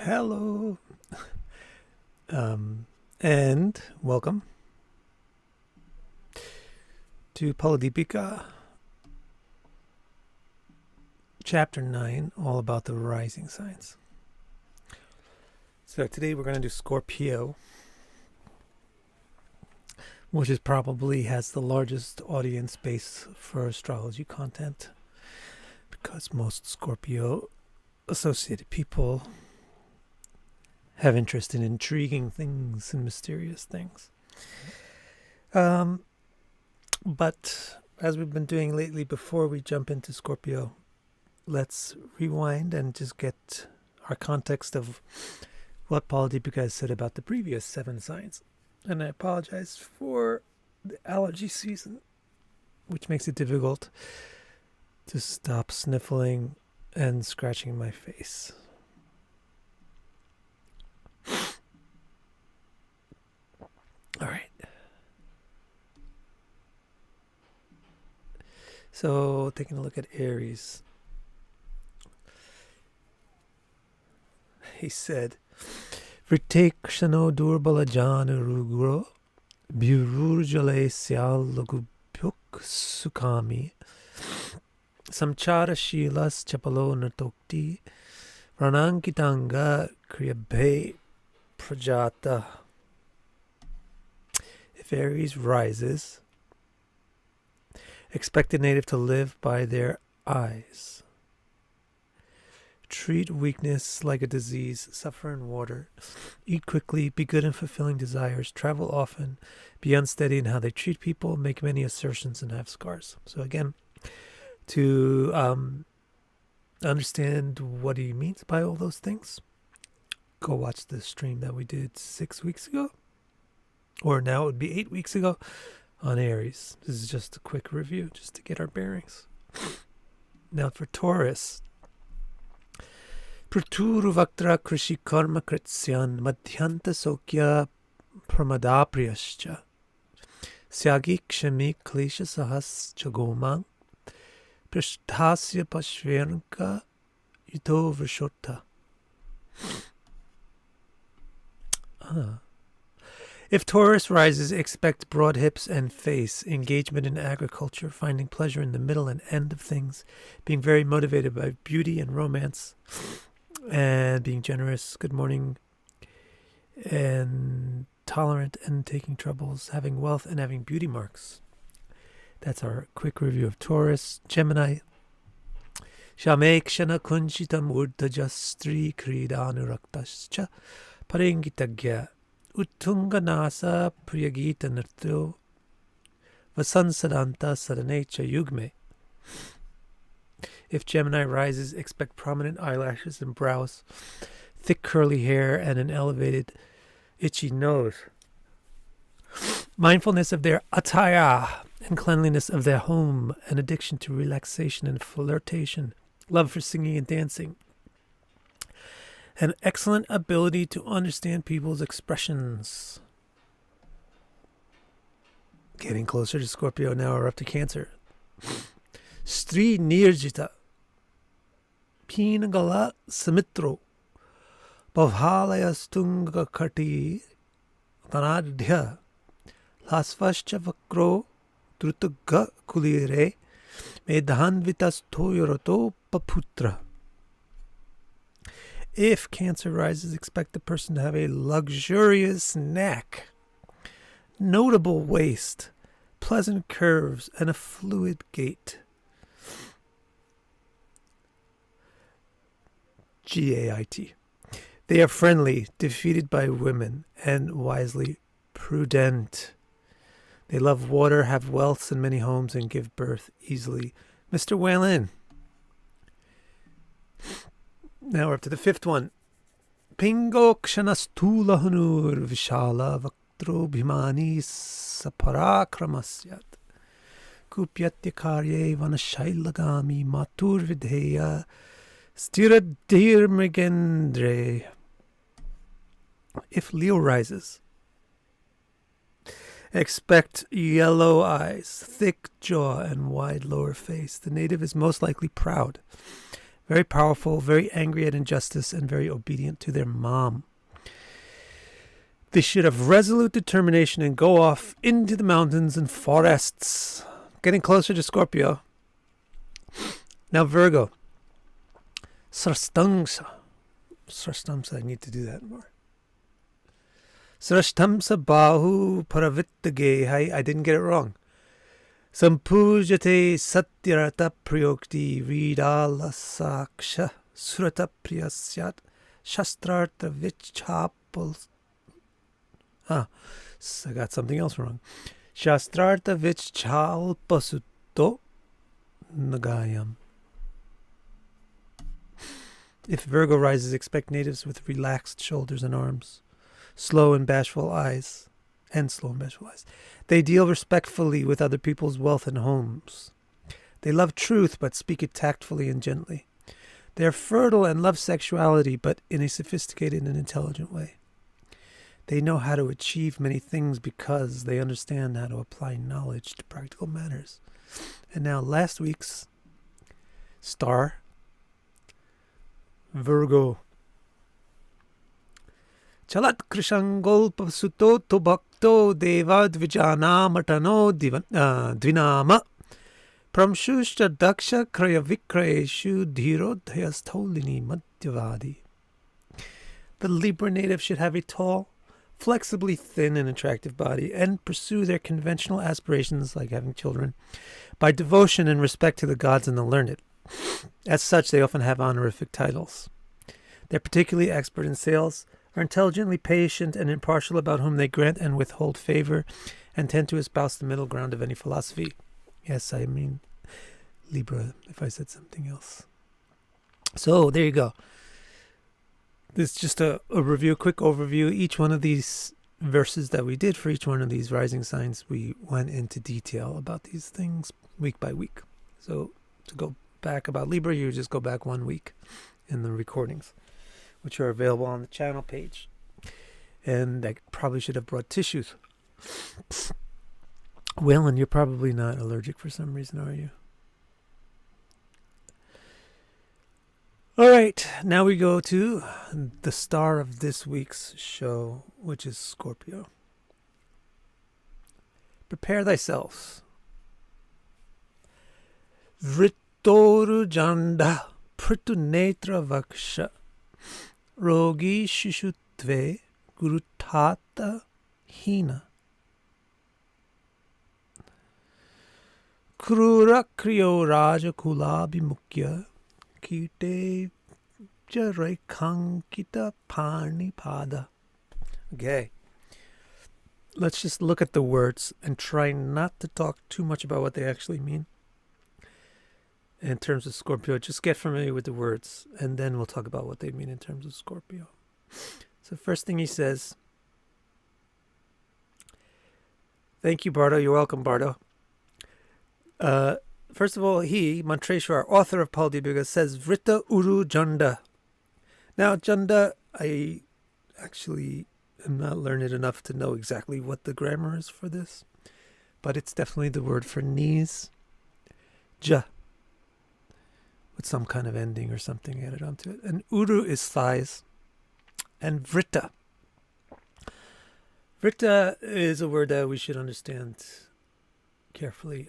Hello, and welcome to Phaladipika, Chapter 9, all about the rising signs. So today we're going to do Scorpio, which is probably has the largest audience base for astrology content, because most Scorpio associated people have interest in intriguing things and mysterious things. But as we've been doing lately, before we jump into Scorpio, let's rewind and just get our context of what Phaladipika has said about the previous 7 signs. And I apologize for the allergy season, which makes it difficult to stop sniffling and scratching my face. All right. So, taking a look at Aries. He said, Vritekshano durbala jana rugro, Bururjale syal lagubhyuk sukami, Samchara shilas chapalo natokti, Ranankitanga kriyabe prajata. If Aries rises, expect a native to live by their eyes. Treat weakness like a disease, suffer in water, eat quickly, be good in fulfilling desires, travel often, be unsteady in how they treat people, make many assertions, and have scars. So again, to understand what he means by all those things, go watch the stream that we did 6 weeks ago, or now it would be 8 weeks ago, on Aries. This is just a quick review, just to get our bearings. Now for Taurus. Praturu Vaktra Krishi Karma Kritsyan Madhyanta Sokya Pramadapriyascha Syagi Kshami Klesha Sahas Chagomang Prishthasya Pashvernka Yuto Vrishota. If Taurus rises, expect broad hips and face, engagement in agriculture, finding pleasure in the middle and end of things, being very motivated by beauty and romance, and being generous, good morning, and tolerant and taking troubles, having wealth and having beauty marks. That's our quick review of Taurus. Gemini. Shamekshana kunchitam urdhajastri kridanuraktascha parengitagya Uttunganasa Priyagita Nirtyo Vasansadanta Sadanecha Yugme. If Gemini rises, expect prominent eyelashes and brows, thick curly hair, and an elevated, itchy nose. Mindfulness of their attire and cleanliness of their home, an addiction to relaxation and flirtation, love for singing and dancing. An excellent ability to understand people's expressions. Getting closer to Scorpio now, we're up to Cancer. Stri Nirjita Pinagala Samitro Bhavhalaya Stunga Kati Tanadhya Lasvascha Vakro Drutaga Kulire Medhanvitas Toyoroto Paputra. If Cancer rises, expect the person to have a luxurious neck, notable waist, pleasant curves, and a fluid gait. Gait. They are friendly, defeated by women, and wisely prudent. They love water, have wealths and many homes, and give birth easily. Mr. Whalen. Now we're up to the 5th one. Pingo kshanastula hanur vishala vaktro bhimani saparakramasyat kupyatyakarye vanashailagami matur vidheya stiradirmegendre. If Leo rises, expect yellow eyes, thick jaw, and wide lower face. The native is most likely proud, very powerful, very angry at injustice, and very obedient to their mom. They should have resolute determination and go off into the mountains and forests. Getting closer to Scorpio. Now Virgo. Srastamsa. I need to do that more. Srashtamsa bahu paravittage. I didn't get it wrong. Sampujate satyarata priyokti vidala saksha surata priyasyat shastrarta vichapal. I got something else wrong. Shastrarta vichapasuto nagayam. If Virgo rises, expect natives with relaxed shoulders and arms, slow and bashful eyes. They deal respectfully with other people's wealth and homes. They love truth, but speak it tactfully and gently. They are fertile and love sexuality, but in a sophisticated and intelligent way. They know how to achieve many things because they understand how to apply knowledge to practical matters. And now last week's star, Virgo. Chalat krishangolpa suto tobakto deva dvijana matano dvinama pramshushta daksha kraya vikrayeshu dhirodhyastolini madhyavadi. The Libra native should have a tall, flexibly thin and attractive body and pursue their conventional aspirations, like having children, by devotion and respect to the gods and the learned. As such, they often have honorific titles. They're particularly expert in sales, are intelligently patient and impartial about whom they grant and withhold favor, and tend to espouse the middle ground of any philosophy. Yes, I mean Libra, if I said something else. So, there you go. This is just a review, quick overview. Each one of these verses that we did for each one of these rising signs, we went into detail about these things week by week. So, to go back about Libra, you just go back 1 week in the recordings, which are available on the channel page. And I probably should have brought tissues. Well, and you're probably not allergic for some reason, are you? All right, now we go to the star of this week's show, which is Scorpio. Prepare thyself. Vritoru janda pritunetra vaksha rogi shishutve gurutata hina krura kriyo raja kula bimukya kite jarekhankita pani pada. Okay, let's just look at the words and try not to talk too much about what they actually mean. In terms of Scorpio, just get familiar with the words, and then we'll talk about what they mean in terms of Scorpio. So first thing he says, thank you, Bardo. You're welcome, Bardo. First of all, he, Mantreshwar, author of Phaladipika, says Vrita Uru Janda. Now, Janda, I actually am not learned enough to know exactly what the grammar is for this, but it's definitely the word for knees. Ja. With some kind of ending or something added onto it. And Uru is thighs. And Vrita. Vrita is a word that we should understand carefully.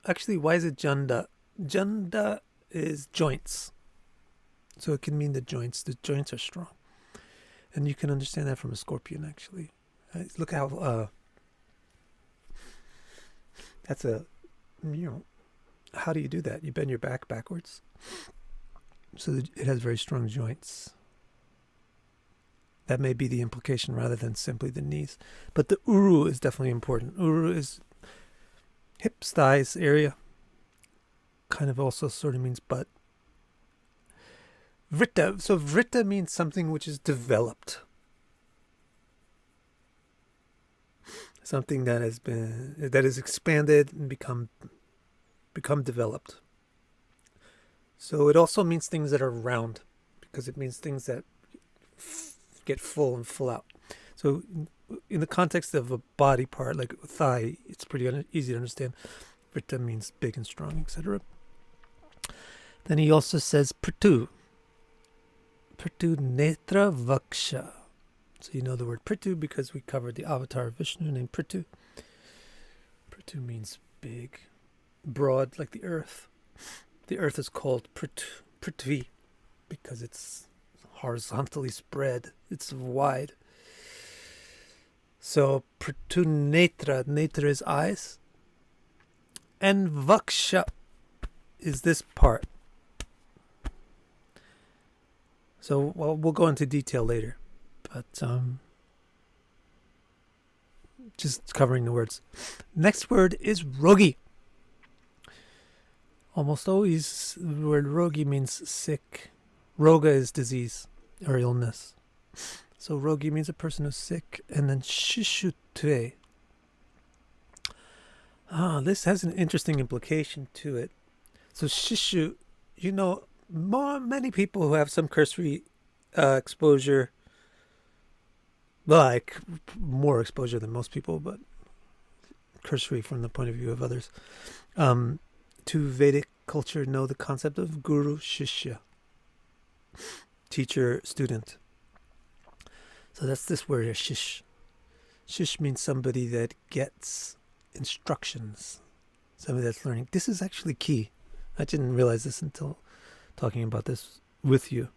Actually, why is it Janda? Janda is joints. So it can mean the joints. The joints are strong. And you can understand that from a scorpion, actually. Look how... that's a... how do you do that? You bend your back backwards. So that it has very strong joints. That may be the implication rather than simply the knees. But the Uru is definitely important. Uru is hips, thighs area. Kind of also sort of means butt. Vrita. So Vrita means something which is developed. Something that is expanded and become developed. So it also means things that are round, because it means things that get full and full out. So in the context of a body part, like a thigh, it's pretty easy to understand. Vrita means big and strong, etc. Then he also says Pritu. Pritu Netra Vaksha. So you know the word Pritu because we covered the avatar of Vishnu named Pritu. Pritu means big, broad, like the earth. The earth is called Prithvi because it's horizontally spread. It's wide. So Pritu Netra. Netra is eyes. And Vaksha is this part. So we'll go into detail later. But just covering the words. Next word is Rogi. Almost always the word Rogi means sick. Roga is disease or illness. So Rogi means a person who's sick. And then Shishutve. This has an interesting implication to it. So Shishu, many people who have some cursory exposure, like more exposure than most people, but cursory from the point of view of others, to Vedic culture know the concept of Guru Shishya, teacher, student. So that's this word here, Shish. Shish means somebody that gets instructions, somebody that's learning. This is actually key. I didn't realize this until talking about this with you.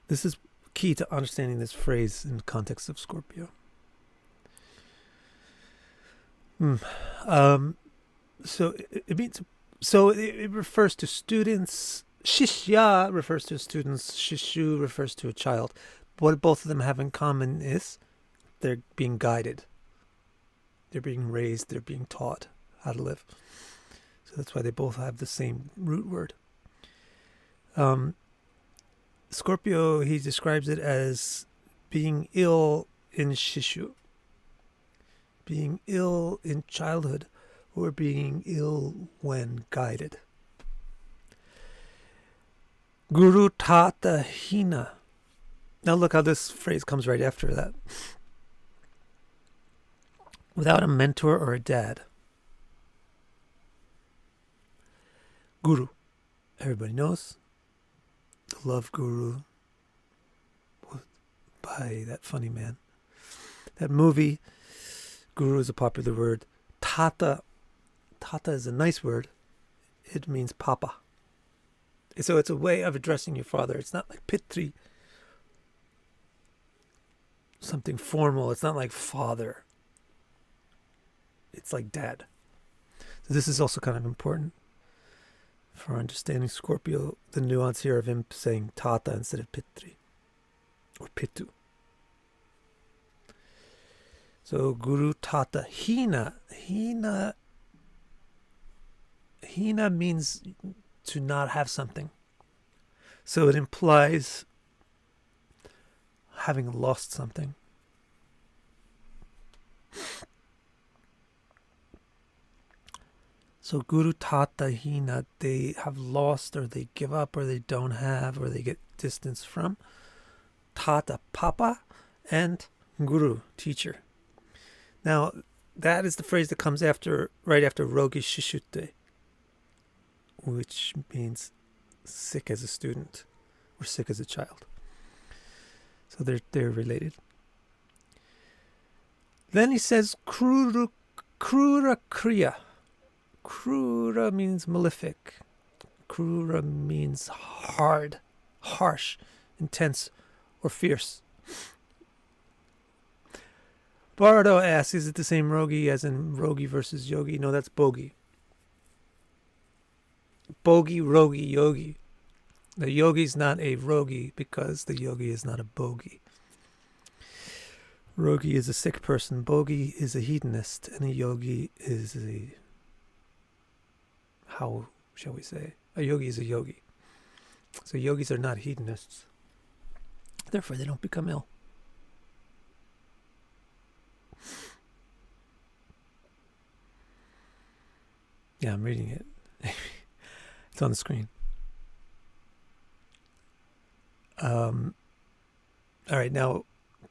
This is key to understanding this phrase in the context of Scorpio. So it refers to students. Shishya refers to students. Shishu refers to a child. What both of them have in common is they're being guided. They're being raised. They're being taught how to live. So that's why they both have the same root word. Scorpio, he describes it as being ill in Shishu, being ill in childhood, or being ill when guided. Guru Tata Hina. Now look how this phrase comes right after that. Without a mentor or a dad. Guru. Everybody knows. The Love Guru by that funny man. That movie, Guru is a popular word. Tata is a nice word. It means papa. So it's a way of addressing your father. It's not like Pitri, something formal. It's not like father. It's like dad. So this is also kind of important for understanding Scorpio, the nuance here of him saying Tata instead of Pitri or Pitu. So Guru Tata Hina. Hina means to not have something. So it implies having lost something. So Guru Tata Hina, they have lost or they give up or they don't have or they get distance from. Tata, Papa, and Guru, teacher. Now, that is the phrase that comes right after Rogi Shishute, which means sick as a student or sick as a child. So they're related. Then he says Krura Kriya. Krura means malefic. Krura means hard, harsh, intense, or fierce. Bardo asks, is it the same Rogi as in Rogi versus Yogi? No, that's Bogi. Bogi, Rogi, Yogi. The Yogi's not a Rogi because the Yogi is not a Bogi. Rogi is a sick person. Bogi is a hedonist. And a Yogi is a... how shall we say? A Yogi is a Yogi. So Yogis are not hedonists. Therefore, they don't become ill. Yeah, I'm reading it. It's on the screen. All right, now,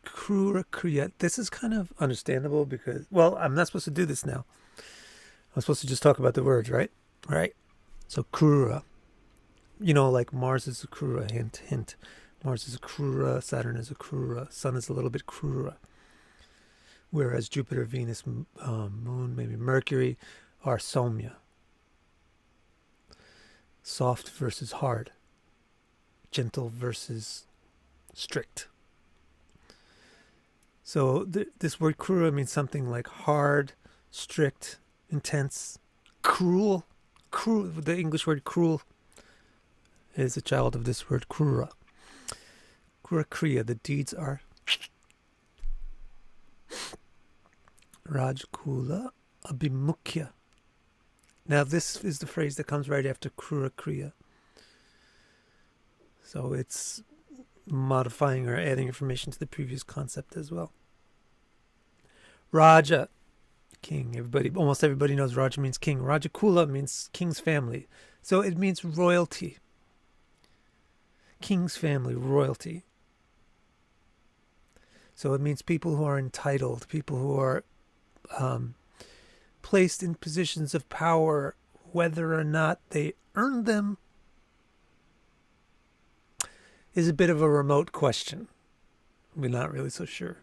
Krura Kriya. This is kind of understandable because, well, I'm not supposed to do this now. I'm supposed to just talk about the words, right? Right. So Krura. like Mars is a Krura, hint, hint. Mars is a Krura, Saturn is a Krura, Sun is a little bit Krura. Whereas Jupiter, Venus, Moon, maybe Mercury are Somya. Soft versus hard. Gentle versus strict. So this word Krura means something like hard, strict, intense, cruel. The English word cruel is a child of this word Krura. Krura Kriya, the deeds are Rajkula Abhimukhya. Now this is the phrase that comes right after Krura Kriya. So it's modifying or adding information to the previous concept as well. Raja, king. Almost everybody knows Raja means king. Rajakula means king's family. So it means royalty. King's family, royalty. So it means people who are entitled, people who are placed in positions of power, whether or not they earn them is a bit of a remote question. We're not really so sure.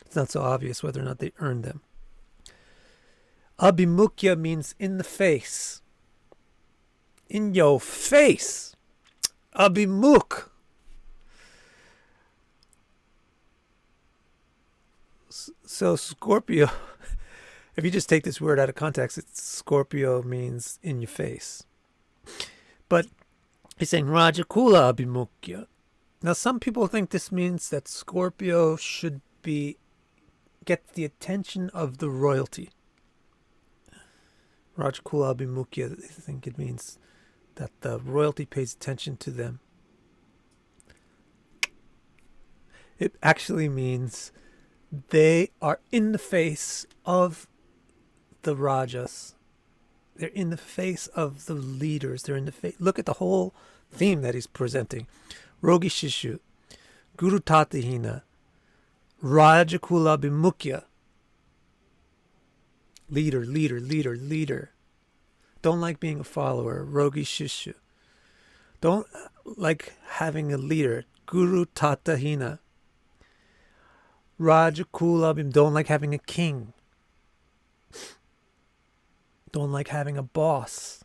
It's not so obvious whether or not they earned them. Abhimukhya means in the face. In your face. Abhimukh. So Scorpio, if you just take this word out of context, Scorpio means in your face. But he's saying Rajakula Abhimukhya. Now some people think this means that Scorpio should get the attention of the royalty. Rajakula Abhimukhya, I think it means that the royalty pays attention to them. It actually means they are in the face of the Rajas. They're in the face of the leaders. They're in the face. Look at the whole theme that he's presenting. Rogi Shishu, Guru Tatihina, Rajakula Bhimukhya. Leader, leader, leader, leader. Don't like being a follower. Rogi Shishu. Don't like having a leader. Guru Tatahina. Rajakula Bhim. Don't like having a king. Don't like having a boss.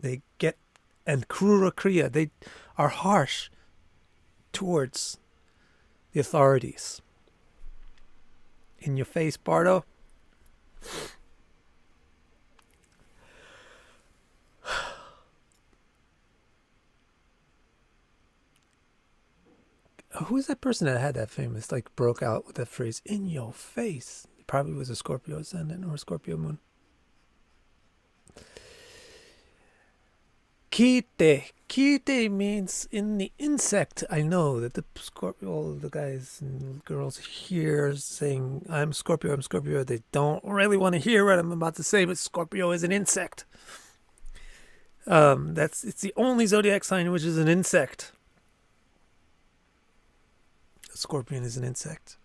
And Krura Kriya, they are harsh towards the authorities. In your face, Bardo. Who is that person that had that famous, broke out with that phrase, in your face? It probably was a Scorpio ascendant or a Scorpio moon. Kite. Kite means in the insect. I know that the Scorpio, all the guys and girls here saying, I'm Scorpio, they don't really want to hear what I'm about to say, but Scorpio is an insect. It's the only zodiac sign which is an insect. A scorpion is an insect.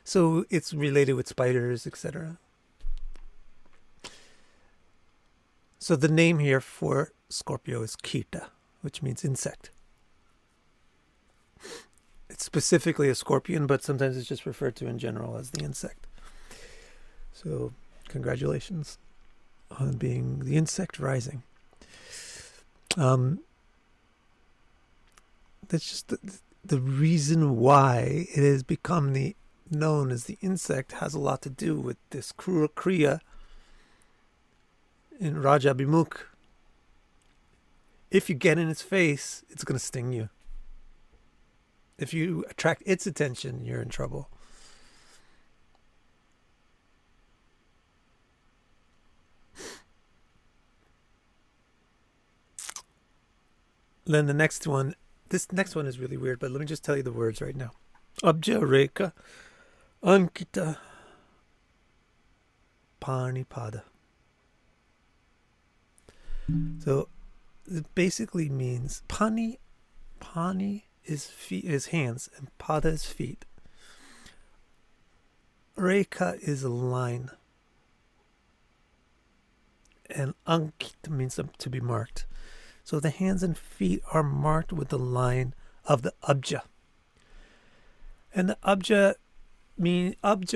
So it's related with spiders, etc. So the name here for Scorpio is Kita, which means insect. It's specifically a scorpion, but sometimes it's just referred to in general as the insect. So congratulations on being the insect rising. That's just the reason why it has become known as the insect has a lot to do with this Krura Kriya in Raja Bhimukh. If you get in its face, it's going to sting you. If you attract its attention, you're in trouble. Then the next one, this next one is really weird, but let me just tell you the words right now. Abja Reka Ankita Panipada. So it basically means pani is feet, is hands, and pada is feet. Reka is a line, and ankit means to be marked. So the hands and feet are marked with the line of the abja. And the abja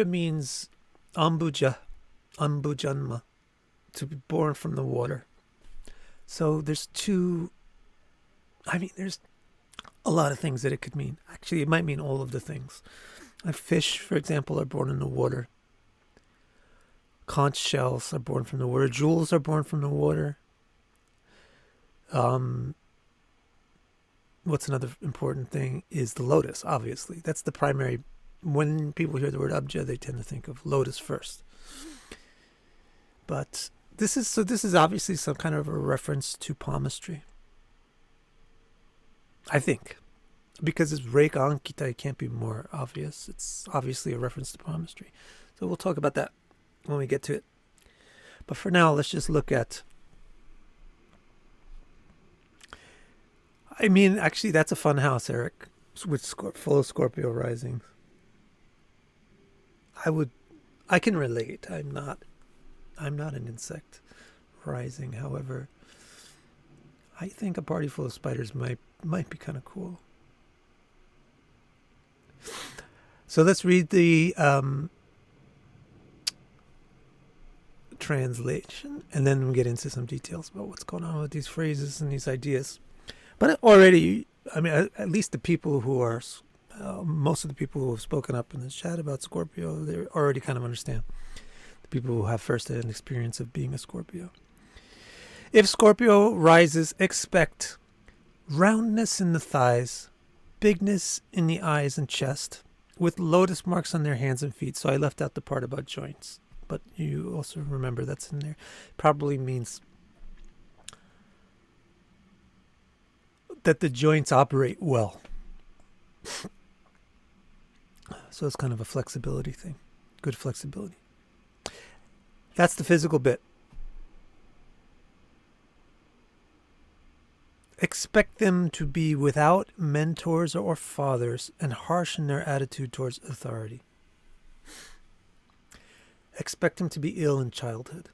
means ambujanma, to be born from the water. So there's there's a lot of things that it could mean. Actually, it might mean all of the things. Like fish, for example, are born in the water. Conch shells are born from the water. Jewels are born from the water. What's another important thing is the lotus, obviously. That's the primary. When people hear the word abja, they tend to think of lotus first. But this is obviously some kind of a reference to palmistry. I think. Because it's Reika Ankita, it can't be more obvious. It's obviously a reference to palmistry. So we'll talk about that when we get to it. But for now, let's just look at... actually, that's a fun house, Eric, with full of Scorpio risings. I can relate. I'm not an insect rising. However, I think a party full of spiders might be kind of cool. So let's read the translation, and then we'll get into some details about what's going on with these phrases and these ideas. But already, at least the people who are, most of the people who have spoken up in the chat about Scorpio, they already kind of understand. The people who have first-hand experience of being a Scorpio. If Scorpio rises, expect roundness in the thighs, bigness in the eyes and chest, with lotus marks on their hands and feet. So I left out the part about joints, but you also remember that's in there. Probably means that the joints operate well. So it's kind of a flexibility thing. Good flexibility. That's the physical bit. Expect them to be without mentors or fathers and harsh in their attitude towards authority. Expect them to be ill in childhood.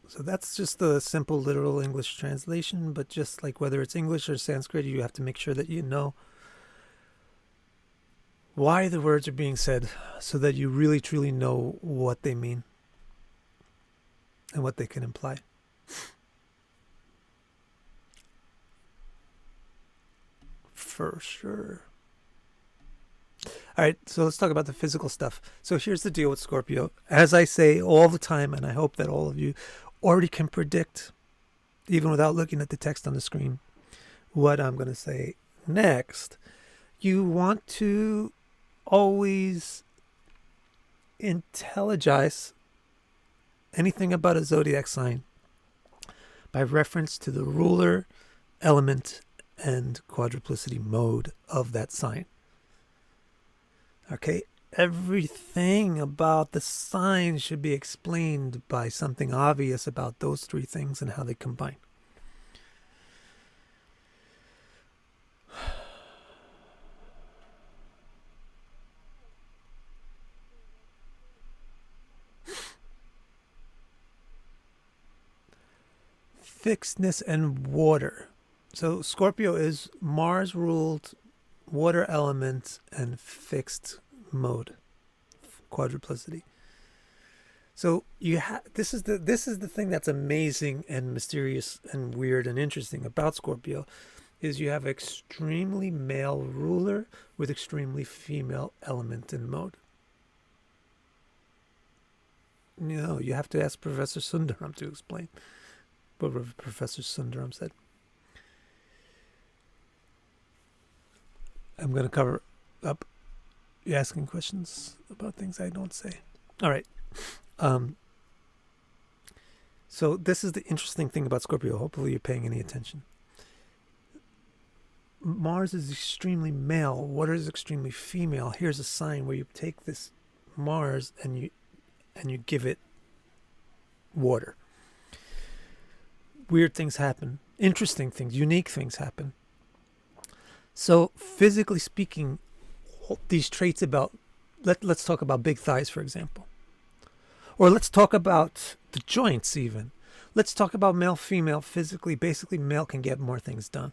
So that's just the simple literal English translation, but just like whether it's English or Sanskrit, you have to make sure that you know why the words are being said so that you really truly know what they mean and what they can imply. For sure. All right, so let's talk about the physical stuff. So here's the deal with Scorpio. As I say all the time, and I hope that all of you already can predict, even without looking at the text on the screen, what I'm going to say next. You want to always intelligize anything about a zodiac sign by reference to the ruler, element, and quadruplicity mode of that sign. Okay, everything about the sign should be explained by something obvious about those three things and how they combine. Fixedness and water. So Scorpio is Mars ruled, water element, and fixed mode, quadruplicity. So this is the thing that's amazing and mysterious and weird and interesting about Scorpio, is you have extremely male ruler with extremely female element and mode. You have to ask Professor Sundaram to explain what Professor Sundaram said. I'm going to cover up you asking questions about things I don't say. All right. So this is the interesting thing about Scorpio. Hopefully you're paying any attention. Mars is extremely male. Water is extremely female. Here's a sign where you take this Mars and you give it water. Weird things happen. Interesting things. Unique things happen. So physically speaking, these traits about, let's talk about big thighs, for example. Or let's talk about the joints even. Let's talk about male, female physically. Basically, male can get more things done.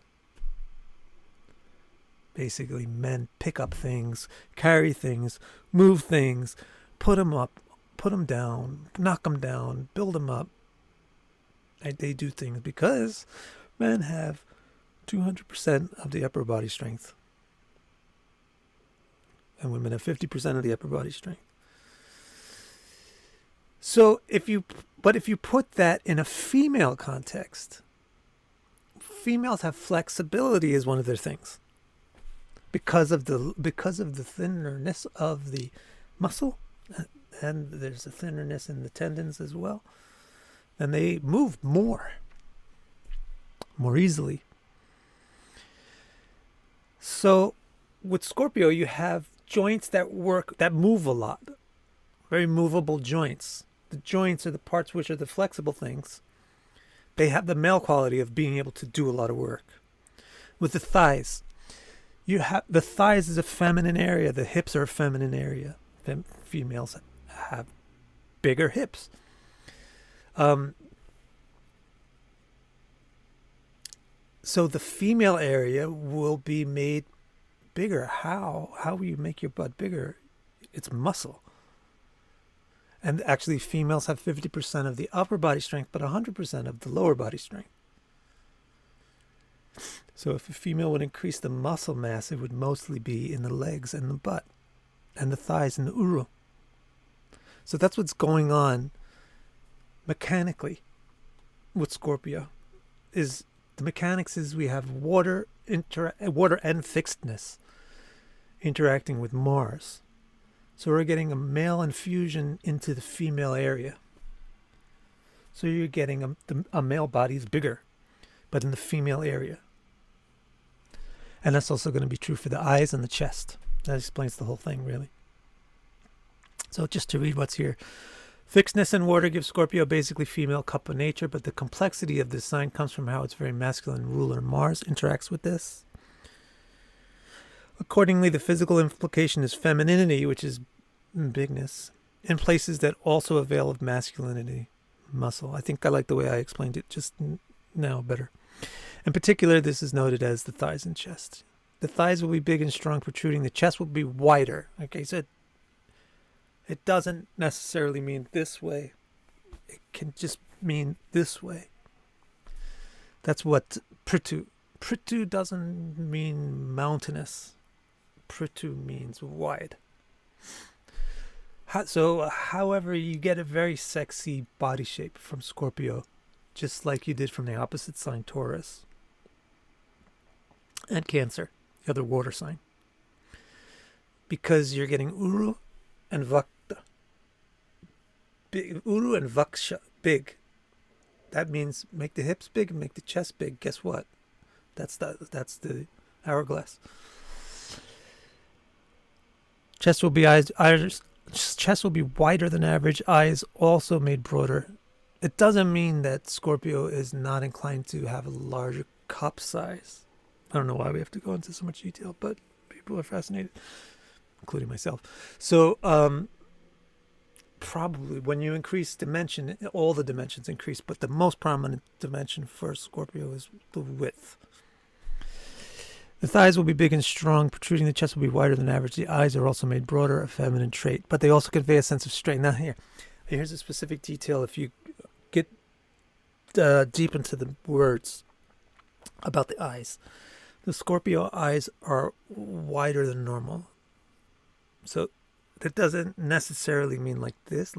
Basically, men pick up things, carry things, move things, put them up, put them down, knock them down, build them up. They do things because men have 200% of the upper body strength. And women have 50% of the upper body strength. So if you put that in a female context, females have flexibility as one of their things. Because of the thinness of the muscle, and there's a thinness in the tendons as well, and they move more easily. So with Scorpio, you have joints that move a lot, very movable joints. The joints are the parts which are the flexible things. They have the male quality of being able to do a lot of work. With the thighs, the thighs is a feminine area. The hips are a feminine area. Females have bigger hips. So the female area will be made bigger. How will you make your butt bigger? It's muscle. And actually, females have 50% of the upper body strength, but 100% of the lower body strength. So if a female would increase the muscle mass, it would mostly be in the legs and the butt and the thighs and the uru. So that's what's going on mechanically with Scorpio. The mechanics is we have water and fixedness interacting with Mars. So we're getting a male infusion into the female area. So you're getting a male body is bigger, but in the female area. And that's also going to be true for the eyes and the chest. That explains the whole thing, really. So just to read what's here. Fixedness and water gives Scorpio basically female cup of nature, but the complexity of this sign comes from how its very masculine ruler Mars interacts with this. Accordingly, the physical implication is femininity, which is bigness, in places that also avail of masculinity, muscle. I think I like the way I explained it just now better. In particular, this is noted as the thighs and chest. The thighs will be big and strong, protruding. The chest will be wider. Okay, so it doesn't necessarily mean this way. It can just mean this way. That's what Pritu. Pritu doesn't mean mountainous. Pritu means wide. So, however, you get a very sexy body shape from Scorpio, just like you did from the opposite sign, Taurus. And Cancer, the other water sign. Because you're getting Uru and Vakta. Uru and Vaksha, big. That means make the hips big and make the chest big. Guess what? That's the hourglass. Chest will be chest will be wider than average. Eyes also made broader. It doesn't mean that Scorpio is not inclined to have a larger cup size. I don't know why we have to go into so much detail, but people are fascinated, including myself. So probably when you increase dimension, all the dimensions increase, but the most prominent dimension for Scorpio is the width. The thighs will be big and strong, protruding. The chest will be wider than average. The eyes are also made broader, a feminine trait, but they also convey a sense of strength. Now here's a specific detail. If you get deep into the words about the eyes, the Scorpio eyes are wider than normal. So that doesn't necessarily mean like this,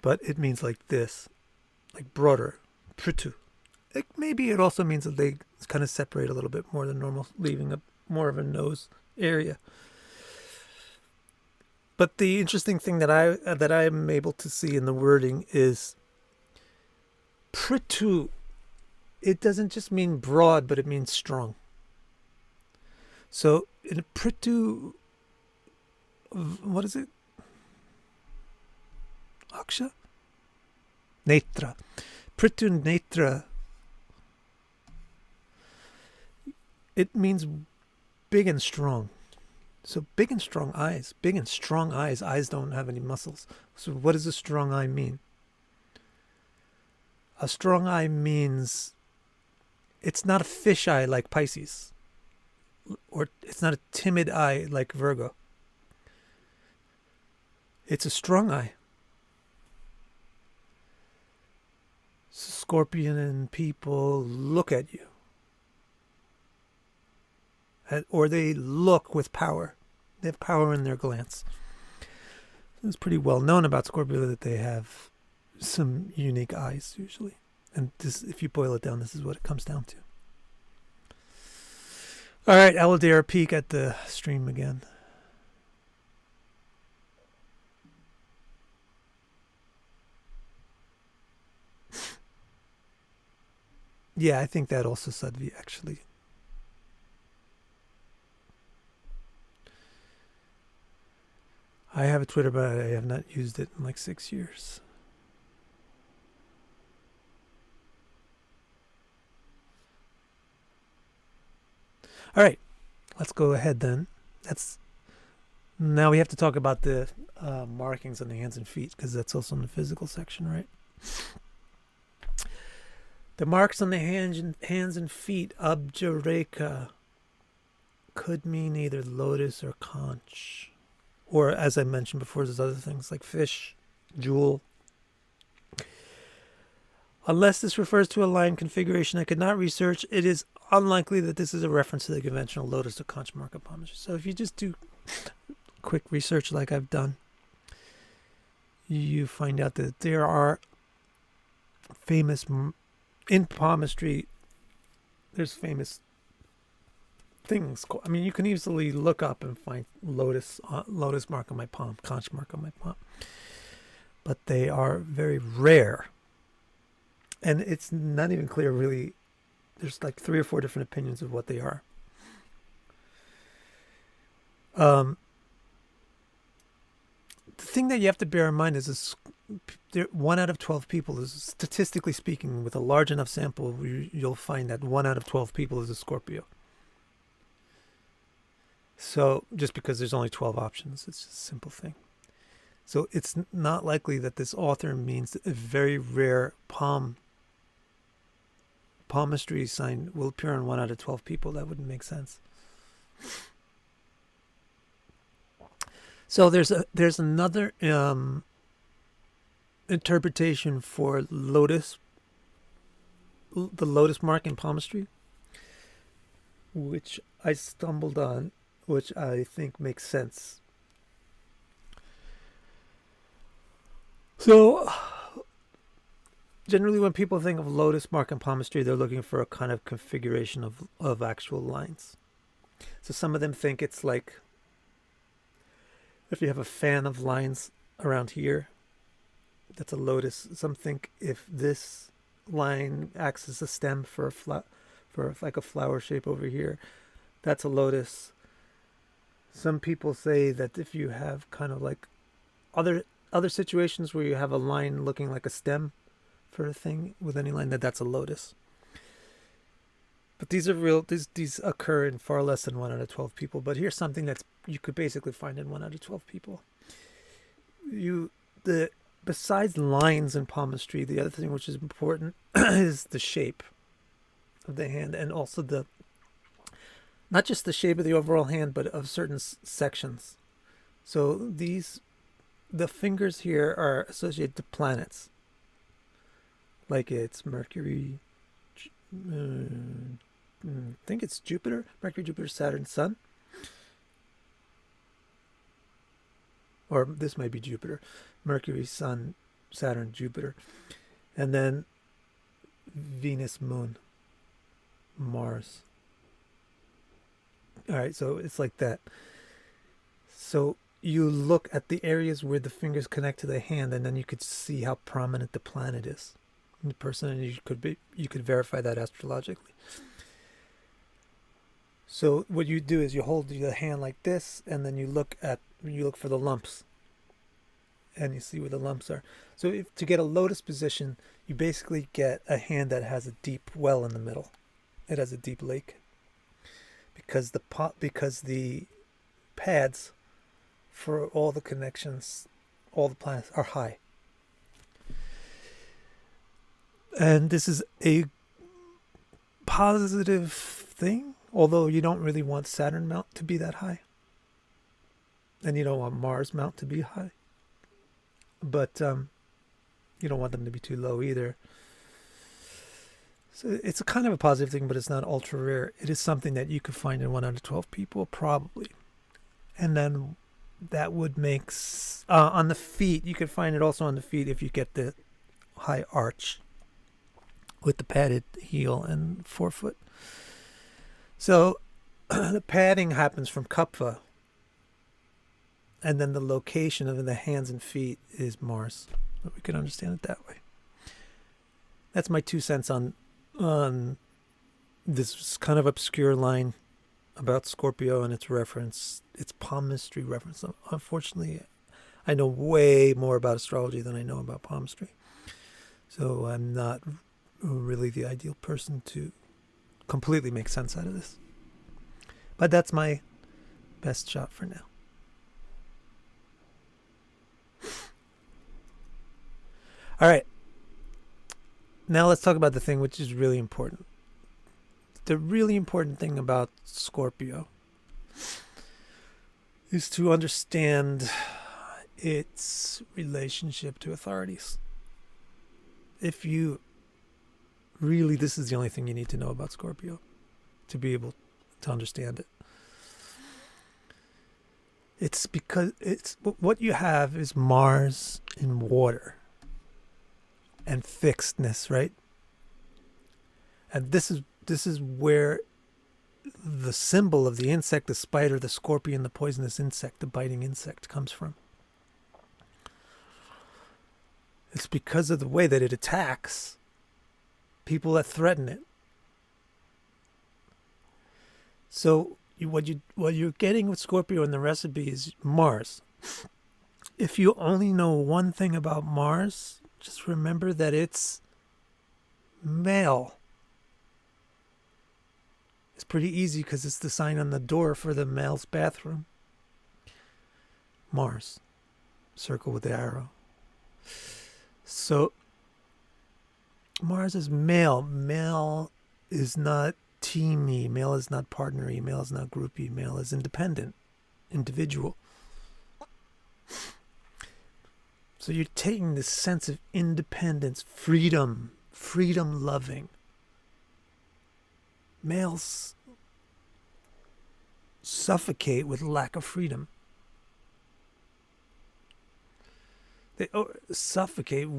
but it means like this, like broader, pritu. Maybe it also means that they kind of separate a little bit more than normal, leaving more of a nose area. But the interesting thing that I'm able to see in the wording is pritu. It doesn't just mean broad, but it means strong. So in pritu, what is it? Aksha? Netra. Pritu netra. It means big and strong. So big and strong eyes. Big and strong eyes. Eyes don't have any muscles. So what does a strong eye mean? A strong eye means it's not a fish eye like Pisces, or it's not a timid eye like Virgo. It's a strong eye. Scorpion people look at you, or they look with power. They have power in their glance. It's pretty well known about Scorpio that they have some unique eyes usually. And this, if you boil it down, this is what it comes down to. All right, I will dare a peek at the stream again. Yeah, I think that also Sadhvi actually. I have a Twitter, but I have not used it in like 6 years. All right, let's go ahead then. Now we have to talk about the markings on the hands and feet, because that's also in the physical section, right? The marks on the hands and feet, Abjareka, could mean either lotus or conch. Or, as I mentioned before, there's other things like fish, jewel. Unless this refers to a line configuration I could not research, it is unlikely that this is a reference to the conventional lotus or conch mark of palmistry. So if you just do quick research like I've done, you find out that there are famous, in palmistry, there's famous things. I mean, you can easily look up and find lotus mark on my palm, conch mark on my palm. But they are very rare. And it's not even clear really. There's like 3 or 4 different opinions of what they are. The thing that you have to bear in mind is 1 out of 12 people is, statistically speaking, with a large enough sample, you'll find that 1 out of 12 people is a Scorpio. So just because there's only 12 options, it's just a simple thing. So it's not likely that this author means a very rare palmistry sign will appear on 1 out of 12 people. That wouldn't make sense. So there's another interpretation for lotus, the lotus mark in palmistry, which I stumbled on, which I think makes sense. So generally when people think of lotus mark in palmistry, they're looking for a kind of configuration of actual lines. So some of them think it's like, if you have a fan of lines around here, that's a lotus. Some think if this line acts as a stem for like a flower shape over here, that's a lotus. Some people say that if you have kind of like other situations where you have a line looking like a stem for a thing with any line, that's a lotus. But these are real. These occur in far less than 1 out of 12 people. But here's something that you could basically find in 1 out of 12 people. Besides lines in palmistry, the other thing which is important is the shape of the hand, and also not just the shape of the overall hand, but of certain sections. So the fingers here are associated to planets, like it's Mercury. I think it's Jupiter, Mercury, Jupiter, Saturn, Sun. Or this might be Jupiter, Mercury, Sun, Saturn, Jupiter. And then Venus, Moon, Mars. All right, so it's like that. So you look at the areas where the fingers connect to the hand, and then you could see how prominent the planet is in the person, and you could verify that astrologically. So what you do is you hold the hand like this, and then you look for the lumps, and you see where the lumps are. So to get a lotus position, you basically get a hand that has a deep well in the middle. It has a deep lake, because the pads for all the connections, all the planets are high. And this is a positive thing, although you don't really want Saturn mount to be that high. And you don't want Mars mount to be high. But you don't want them to be too low either. So it's a kind of a positive thing, but it's not ultra rare. It is something that you could find in 1 out of 12 people, probably. And then that would make... on the feet, you could find it also on the feet if you get the high arch with the padded heel and forefoot. So the padding happens from Kapha, and then the location of the hands and feet is Mars. So we can understand it that way. That's my 2 cents on this kind of obscure line about Scorpio and its reference, its palmistry reference. Unfortunately, I know way more about astrology than I know about palmistry. So I'm not really the ideal person to completely make sense out of this. But that's my best shot for now. All right. Now let's talk about the thing which is really important. The really important thing about Scorpio is to understand its relationship to authorities. If you really, this is the only thing you need to know about Scorpio to be able to understand it. It's because it's what you have is Mars in water and fixedness, right? And this is where the symbol of the insect, the spider, the scorpion, the poisonous insect, the biting insect comes from. It's because of the way that it attacks people that threaten it. So what you're getting with Scorpio in the recipe is Mars. If you only know one thing about Mars, just remember that it's male. It's pretty easy because it's the sign on the door for the male's bathroom. Mars. Circle with the arrow. So Mars is male. Male is not teamy. Male is not partnery. Male is not groupy. Male is independent, individual. So you're taking this sense of independence, freedom loving. Males suffocate with lack of freedom. They suffocate,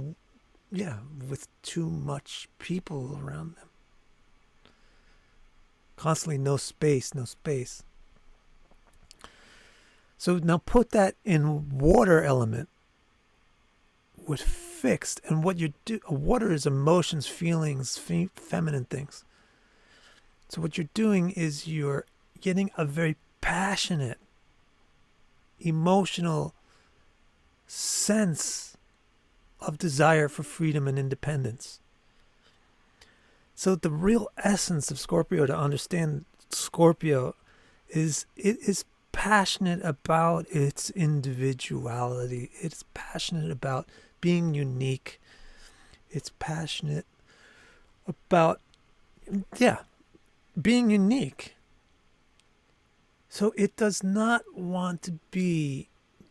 with too much people around them. Constantly no space. So now put that in water element with fixed, and what you do, water is emotions, feelings, feminine things. So what you're doing is you're getting a very passionate, emotional sense of desire for freedom and independence. So the real essence of Scorpio, to understand Scorpio, is it is passionate about its individuality. It's passionate about being unique. It's passionate about, being unique. So it does not want to be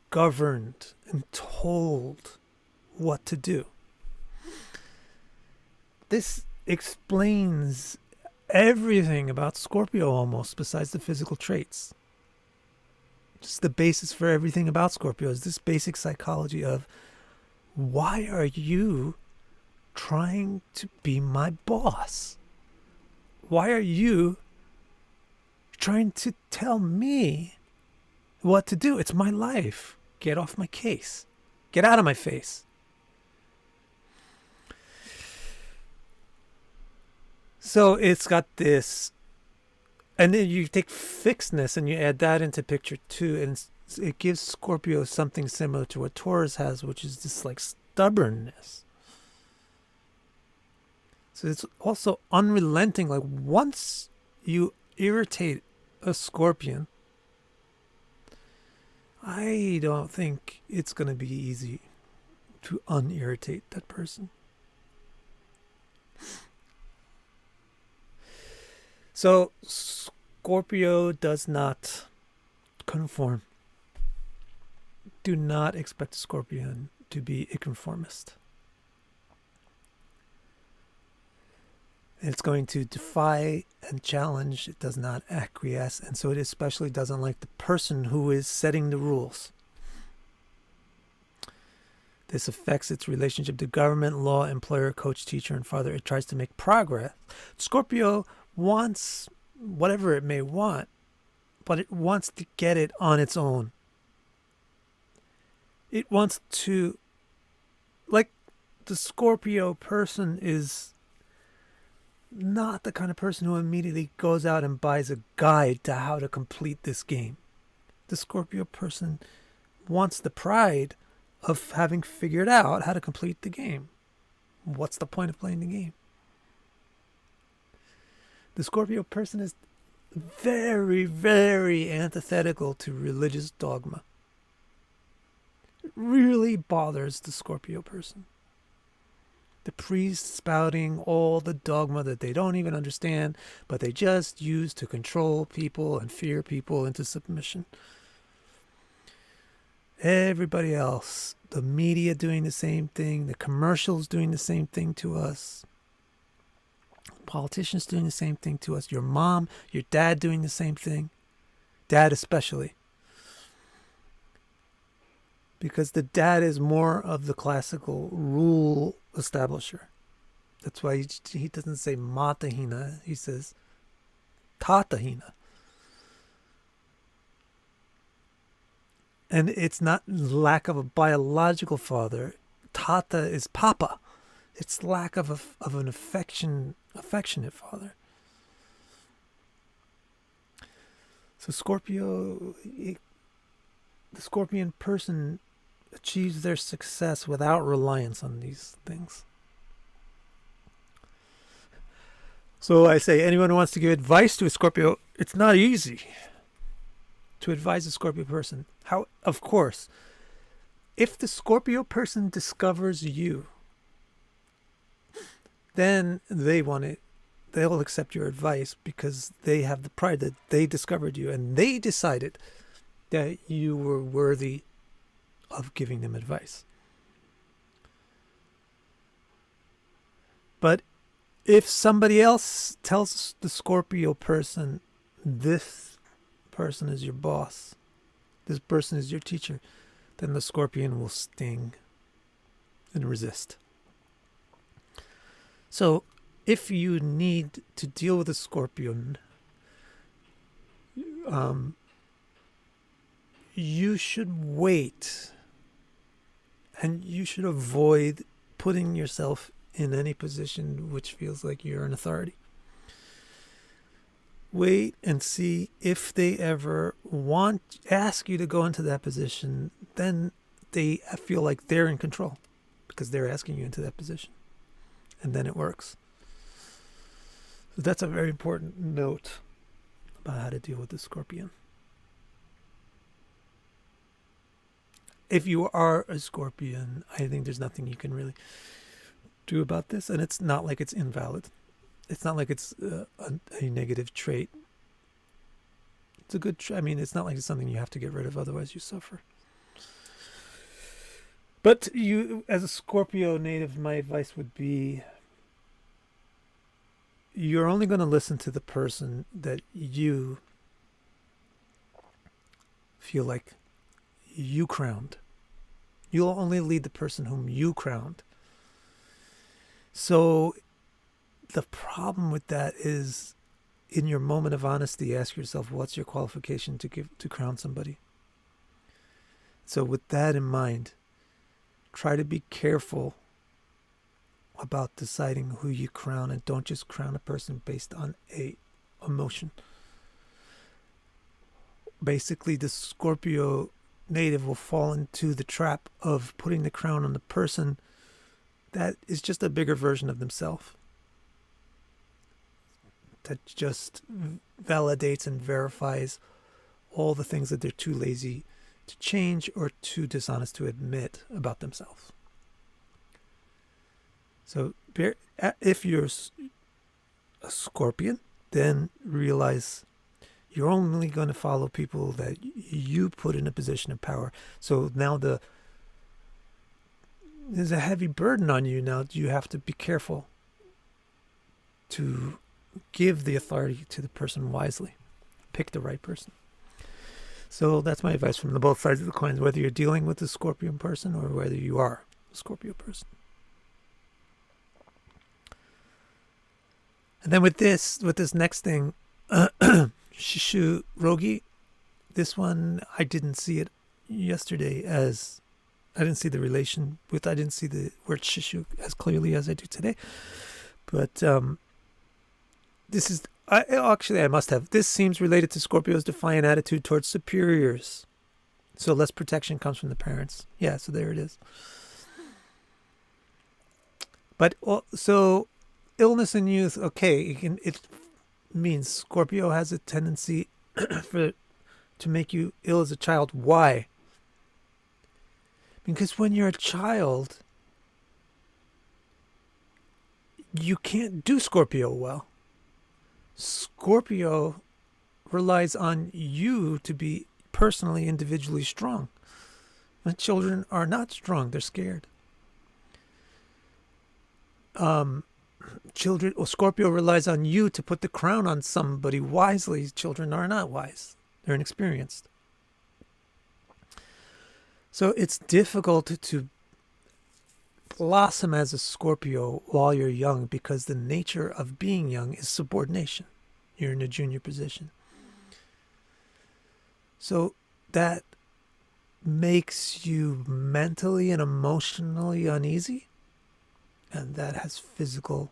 governed and told what to do. This explains everything about Scorpio almost, besides the physical traits. Just the basis for everything about Scorpio is this basic psychology of, why are you trying to be my boss? Why are you trying to tell me what to do? It's my life. Get off my case. Get out of my face. So it's got this, and then you take fixedness and you add that into picture too, and it gives Scorpio something similar to what Taurus has, which is this like stubbornness. So it's also unrelenting. Like once you irritate a scorpion, I don't think it's going to be easy to unirritate that person. So Scorpio does not conform. Do not expect a Scorpion to be a conformist. It's going to defy and challenge. It does not acquiesce. And so it especially doesn't like the person who is setting the rules. This affects its relationship to government, law, employer, coach, teacher, and father. It tries to make progress. Scorpio wants whatever it may want, but it wants to get it on its own. It wants to, like, the Scorpio person is not the kind of person who immediately goes out and buys a guide to how to complete this game. The Scorpio person wants the pride of having figured out how to complete the game. What's the point of playing the game? The Scorpio person is very, very antithetical to religious dogma. It really bothers the Scorpio person. The priests spouting all the dogma that they don't even understand, but they just use to control people and fear people into submission. Everybody else, the media doing the same thing, the commercials doing the same thing to us, politicians doing the same thing to us, your mom, your dad doing the same thing, dad especially. Because the dad is more of the classical rule establisher. That's why he doesn't say matahina, he says tatahina. And it's not lack of a biological father. Tata is papa. It's lack of an affectionate father. So Scorpio, the Scorpion person achieves their success without reliance on these things. So I say, anyone who wants to give advice to a Scorpio, it's not easy to advise a Scorpio person. How, of course, if the Scorpio person discovers you, then they'll accept your advice because they have the pride that they discovered you and they decided that you were worthy of giving them advice. But if somebody else tells the Scorpio person, this person is your boss, this person is your teacher, then the Scorpion will sting and resist. So if you need to deal with a Scorpion, you should wait and you should avoid putting yourself in any position which feels like you're an authority. Wait and see if they ever ask you to go into that position, then they feel like they're in control because they're asking you into that position. And then it works. So that's a very important note about how to deal with the Scorpion. If you are a Scorpion, I think there's nothing you can really do about this. And it's not like it's invalid. It's not like it's a negative trait. It's a good trait. I mean, it's not like it's something you have to get rid of, otherwise you suffer. But you, as a Scorpio native, my advice would be you're only going to listen to the person that you feel like you crowned. You'll only lead the person whom you crowned. So the problem with that is, in your moment of honesty, ask yourself, what's your qualification to crown somebody? So with that in mind, try to be careful about deciding who you crown, and don't just crown a person based on a emotion. Basically, the Scorpio native will fall into the trap of putting the crown on the person that is just a bigger version of themselves, that just validates and verifies all the things that they're too lazy to change or too dishonest to admit about themselves. So if you're a Scorpion, then realize you're only going to follow people that you put in a position of power. So now there's a heavy burden on you now. You have to be careful to give the authority to the person wisely. Pick the right person. So that's my advice from the both sides of the coin, whether you're dealing with a Scorpion person or whether you are a Scorpio person. And then with this next thing, Shishu Rogi, this one, I didn't see it yesterday as, I didn't see the relation with, I didn't see the word Shishu as clearly as I do today. But this is, I must have, this seems related to Scorpio's defiant attitude towards superiors. So less protection comes from the parents. Yeah, so there it is. But so illness in youth, okay, it means Scorpio has a tendency to make you ill as a child. Why? Because when you're a child, you can't do Scorpio well. Scorpio relies on you to be personally, individually strong. And children are not strong, they're scared. Scorpio relies on you to put the crown on somebody wisely. Children are not wise. They're inexperienced. So it's difficult to blossom as a Scorpio while you're young because the nature of being young is subordination. You're in a junior position. So that makes you mentally and emotionally uneasy, and that has physical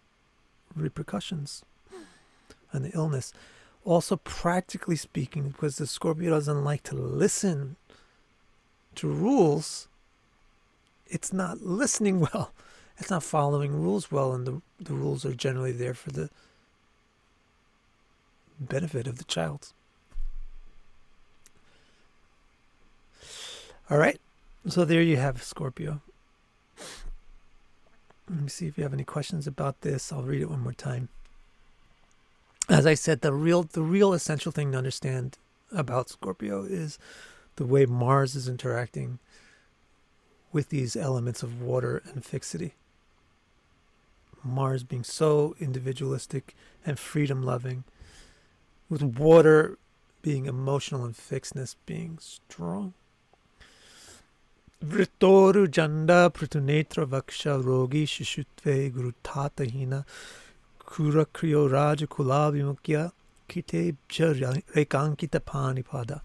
repercussions and the illness. Also, practically speaking, because the Scorpio doesn't like to listen to rules, it's not listening well. It's not following rules well, and the rules are generally there for the benefit of the child. All right, so there you have Scorpio. Let me see if you have any questions about this. I'll read it one more time. As I said, the real essential thing to understand about Scorpio is the way Mars is interacting with these elements of water and fixity. Mars being so individualistic and freedom-loving, with water being emotional and fixedness being strong. Vritoru janda pratunetra vaksha rogi shishutve gurutata hina kura kriyo raja kulabhimukya kite rekankita panipada.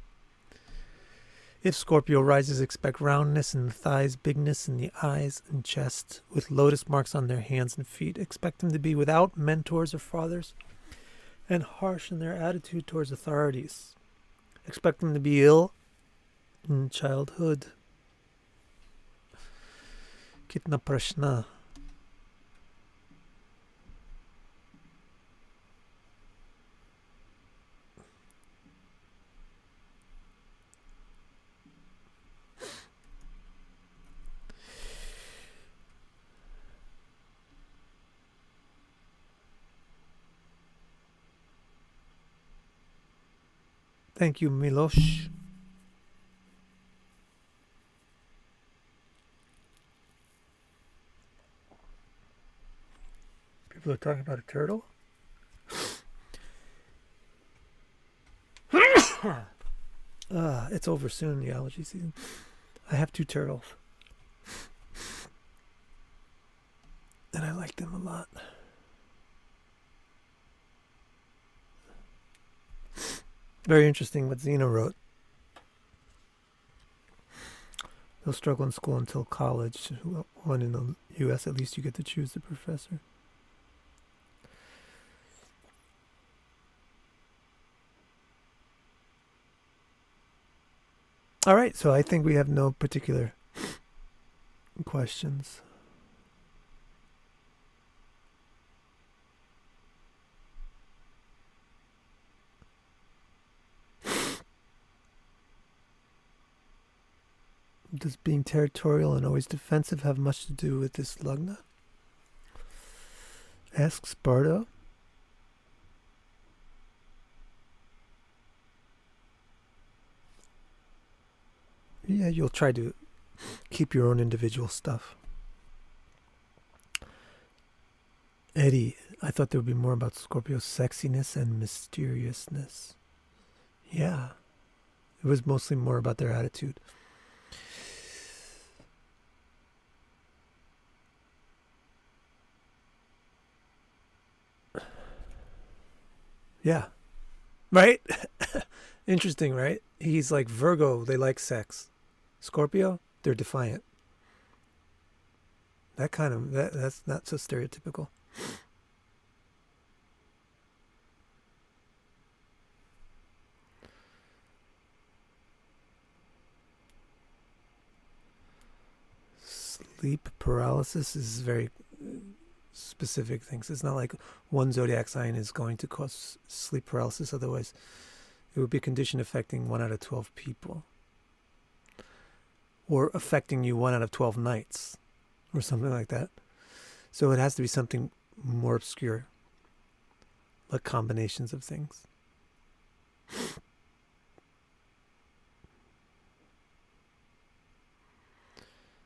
If Scorpio rises, expect roundness in the thighs, bigness in the eyes and chest, with lotus marks on their hands and feet. Expect them to be without mentors or fathers, and harsh in their attitude towards authorities. Expect them to be ill in childhood. Kitna prashna. Thank you, Milosh. People are talking about a turtle. It's over soon, the allergy season. I have 2 turtles. And I like them a lot. Very interesting what Zena wrote. They'll struggle in school until college. One in the U.S., at least you get to choose the professor. All right, so I think we have no particular questions. Does being territorial and always defensive have much to do with this lugna? Asks Bardo. Yeah, you'll try to keep your own individual stuff. Eddie, I thought there would be more about Scorpio's sexiness and mysteriousness. Yeah, it was mostly more about their attitude. Yeah, right? Interesting, right? He's like Virgo, they like sex. Scorpio, they're defiant. That's not so stereotypical. Sleep paralysis is very specific things. It's not like one zodiac sign is going to cause sleep paralysis. Otherwise, it would be a condition affecting 1 out of 12 people. Or affecting you 1 out of 12 nights. Or something like that. So it has to be something more obscure. Like combinations of things.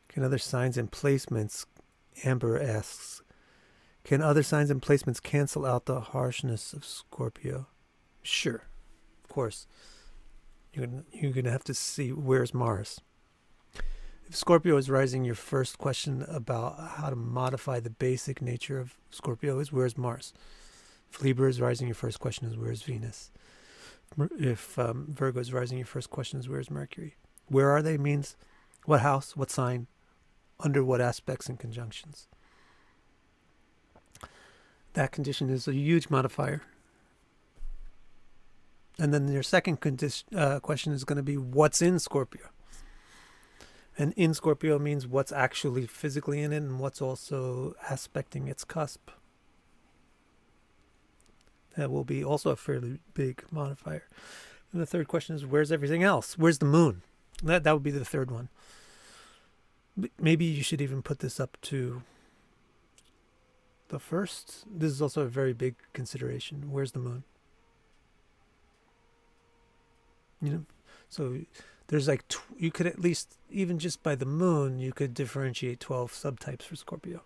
Can other signs and placements, Amber asks, can other signs and placements cancel out the harshness of Scorpio? Sure, of course. You're going to have to see where's Mars. If Scorpio is rising, your first question about how to modify the basic nature of Scorpio is where's Mars? If Libra is rising, your first question is where's Venus? If Virgo is rising, your first question is where's Mercury? Where are they means what house, what sign, under what aspects and conjunctions. That condition is a huge modifier. And then your second question is going to be what's in Scorpio. And in Scorpio means what's actually physically in it and what's also aspecting its cusp. That will be also a fairly big modifier. And the third question is where's everything else? Where's the moon? That would be the third one. Maybe you should even put this up to the first. This is also a very big consideration. Where's the moon? So there's like, you could at least, even just by the moon, you could differentiate 12 subtypes for Scorpio.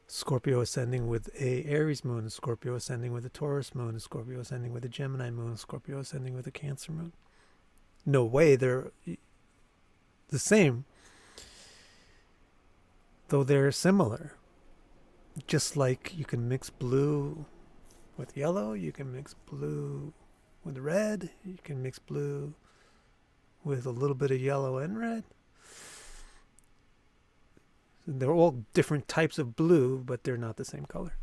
Scorpio ascending with a Aries moon, Scorpio ascending with a Taurus moon, Scorpio ascending with a Gemini moon, Scorpio ascending with a Cancer moon. No way they're the same, though they're similar. Just like you can mix blue with yellow, you can mix blue with red, you can mix blue with a little bit of yellow and red. They're all different types of blue, but they're not the same color.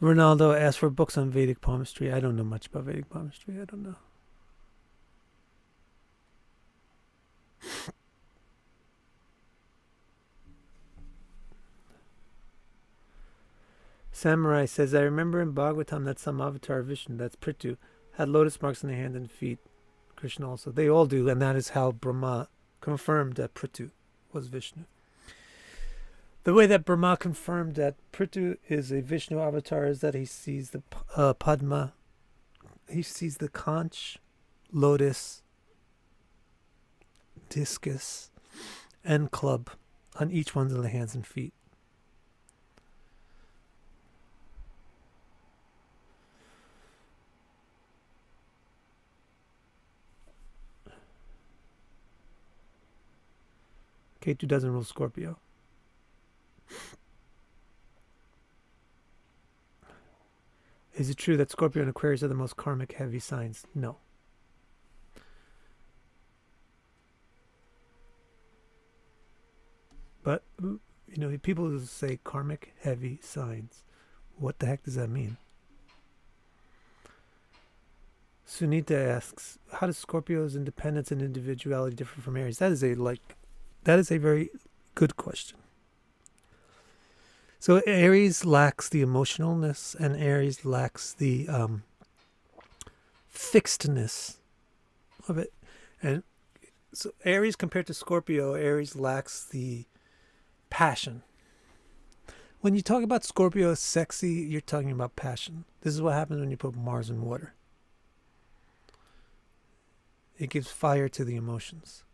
Ronaldo asked for books on Vedic palmistry. I don't know much about Vedic palmistry. I don't know. Samurai says, I remember in Bhagavatam that some avatar Vishnu, that's Prithu, had lotus marks on the hand and feet. Krishna also. They all do, and that is how Brahma confirmed that Prithu was Vishnu. The way that Brahma confirmed that Prithu is a Vishnu avatar is that he sees the Padma, he sees the conch, lotus, discus, and club on each one of the hands and feet. Ketu doesn't rule Scorpio. Is it true that Scorpio and Aquarius are the most karmic heavy signs? No. But, people who say karmic heavy signs, what the heck does that mean? Sunita asks, how does Scorpio's independence and individuality differ from Aries? That is a very Good question. So Aries lacks the emotionalness, and Aries lacks the fixedness of it. And so Aries compared to Scorpio, Aries lacks the passion. When you talk about Scorpio as sexy, you're talking about passion. This is what happens when you put Mars in water. It gives fire to the emotions.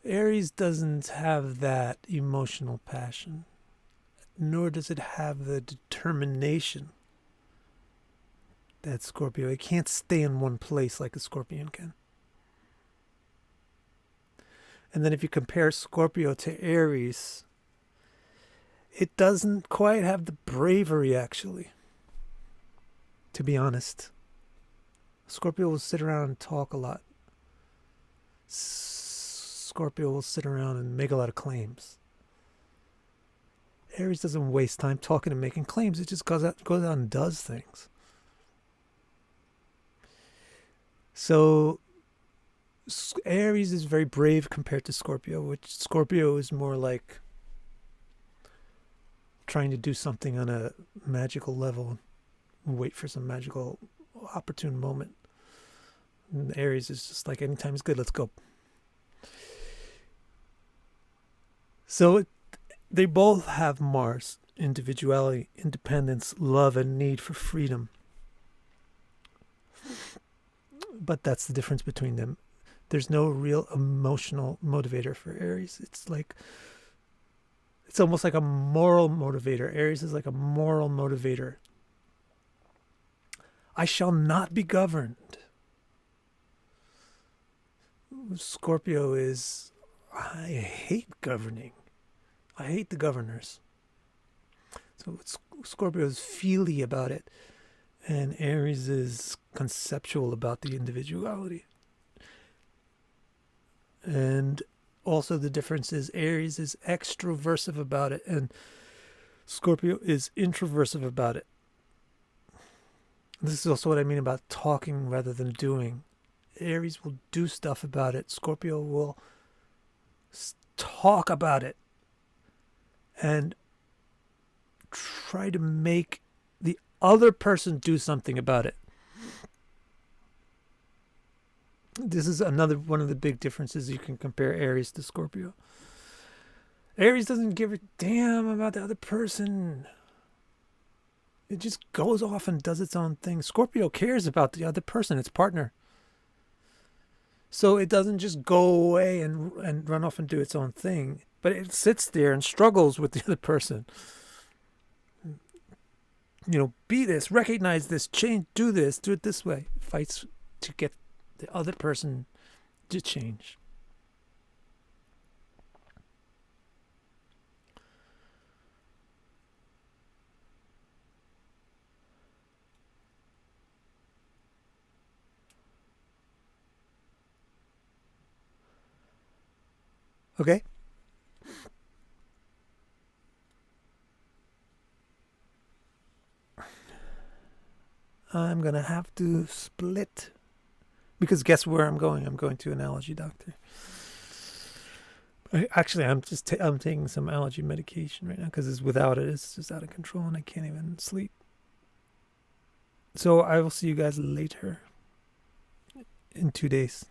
Aries doesn't have that emotional passion, nor does it have the determination that Scorpio. It can't stay in one place like a Scorpion can. And then if you compare Scorpio to Aries, it doesn't quite have the bravery, actually. To be honest. Scorpio will sit around and talk a lot. Scorpio will sit around and make a lot of claims. Aries doesn't waste time talking and making claims. It just goes out and does things. So Aries is very brave compared to Scorpio, which Scorpio is more like trying to do something on a magical level, wait for some magical opportune moment. And Aries is just like, anytime is good, let's go. So they both have Mars, individuality, independence, love, and need for freedom. But that's the difference between them. There's no real emotional motivator for Aries. It's almost like a moral motivator. Aries is like a moral motivator. I shall not be governed. Scorpio is, I hate governing. I hate the governors. So Scorpio is feely about it, and Aries is conceptual about the individuality. And also the difference is Aries is extroversive about it, and Scorpio is introversive about it. This is also what I mean about talking rather than doing. Aries will do stuff about it. Scorpio will talk about it and try to make the other person do something about it. This is another one of the big differences. You can compare Aries to Scorpio. Aries doesn't give a damn about the other person. It just goes off and does its own thing. Scorpio cares about the other person, its partner. So it doesn't just go away and run off and do its own thing, but it sits there and struggles with the other person. Be this, recognize this, change, do it this way. Fights to get the other person to change. Okay? I'm going to have to split. Because guess where I'm going? I'm going to an allergy doctor. Actually, I'm taking some allergy medication right now because without it, it's just out of control and I can't even sleep. So I will see you guys later in 2 days.